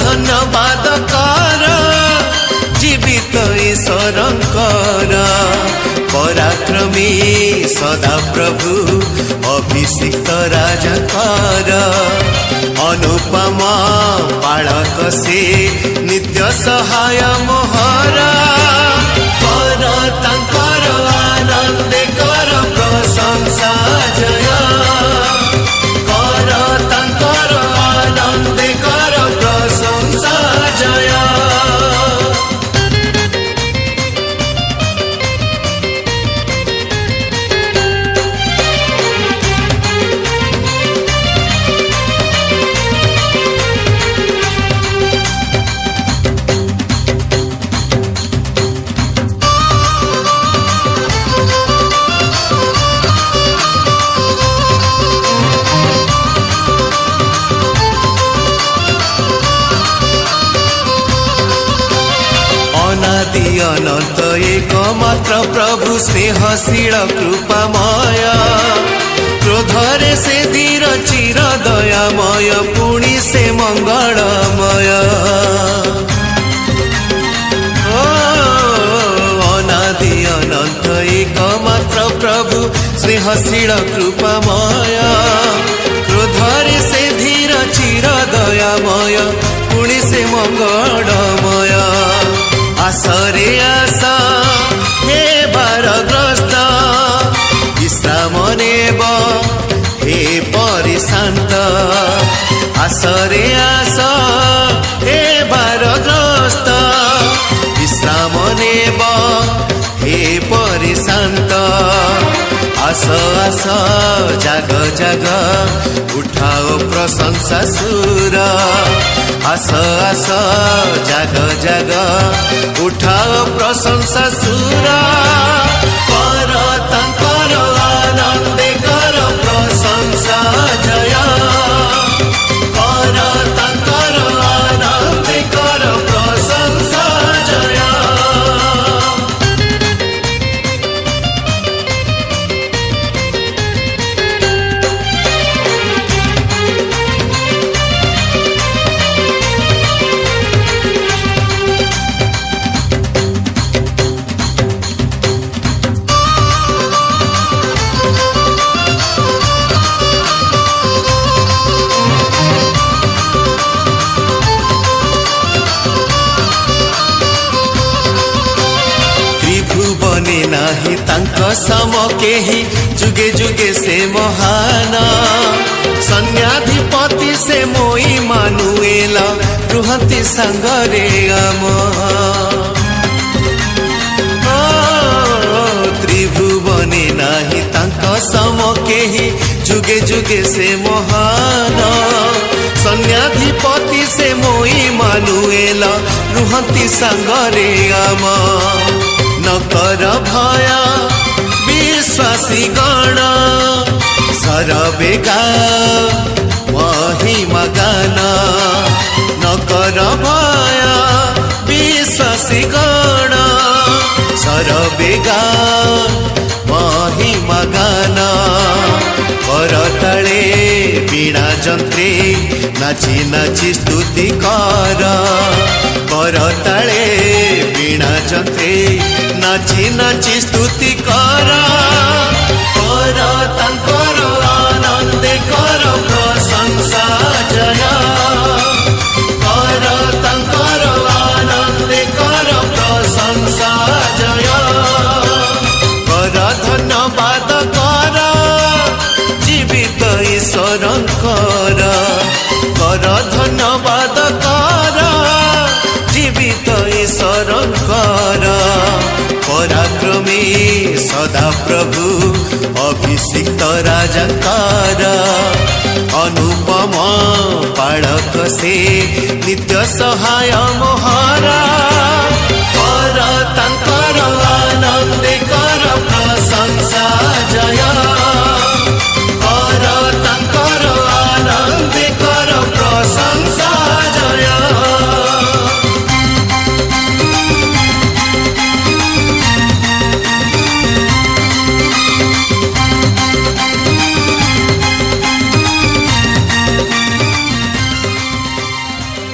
धन्यवाद कर जीवित ईश्वरंकर पराक्रमी सदा प्रभु अभिषिक्त राजकर अनुपम पालक से नित्य सहाय मोहरा कर तांकर आनंद कर प्रशंसा जय कर तांकर आनंद कर प्रशंसा जय। अनादि अनंत एकमात्र प्रभु स्नेहशील कृपामय क्रोधरे से धीर चिर दयामय पुणी से मंगलमय अनादि अनंत एकमात्र प्रभु स्नेहशील कृपामय क्रोधरे से धीर चिर दयामय पुणी से मंगलमय आसरे आसा हे भारग्रस्त विश्राम नेब हे परिशांत आसरे आस हे भारग्रस्त विश्राम नेब हे परिशांत आस आस जाग जाग उठाओ प्रशंसा सुर आस आस जाग जाग उठाओ प्रशंसा सुर कर तांकर आनंद कर प्रशंसा जय कर तांकर आनंद कर प्रशंसा जय। नाही तांक सम केही जुगे जुगे से महान सन्याधिपति से मोई मानुएल रुहति संगरे आम त्रिभुवने नाही तांक सम केही जुगे जुगे से महान सन्याधिपति से मोई मानुएल रुहति संगरे आम न कर भय विश्वासी गण सरबेगा महिमा गान न कर भय विश्वासी गण सरबेगा महिमा गान करताले वीणा जंत्रे नाची नाची स्तुति कर करताले वीणा जंत्रे नाची नाची स्तुति कर कर तांकर आनंद कर प्रशंसा जय कर तांकर आनंद कर प्रशंसा जय कर धन्यवाद कर जीवित ईश्वरंकर कर धन्यवाद कर जीवित ईश्वरंकर पराक्रमी सदा प्रभु अभिषिक्त राजकर अनुपम पालक से नित्य सहाय मोहरा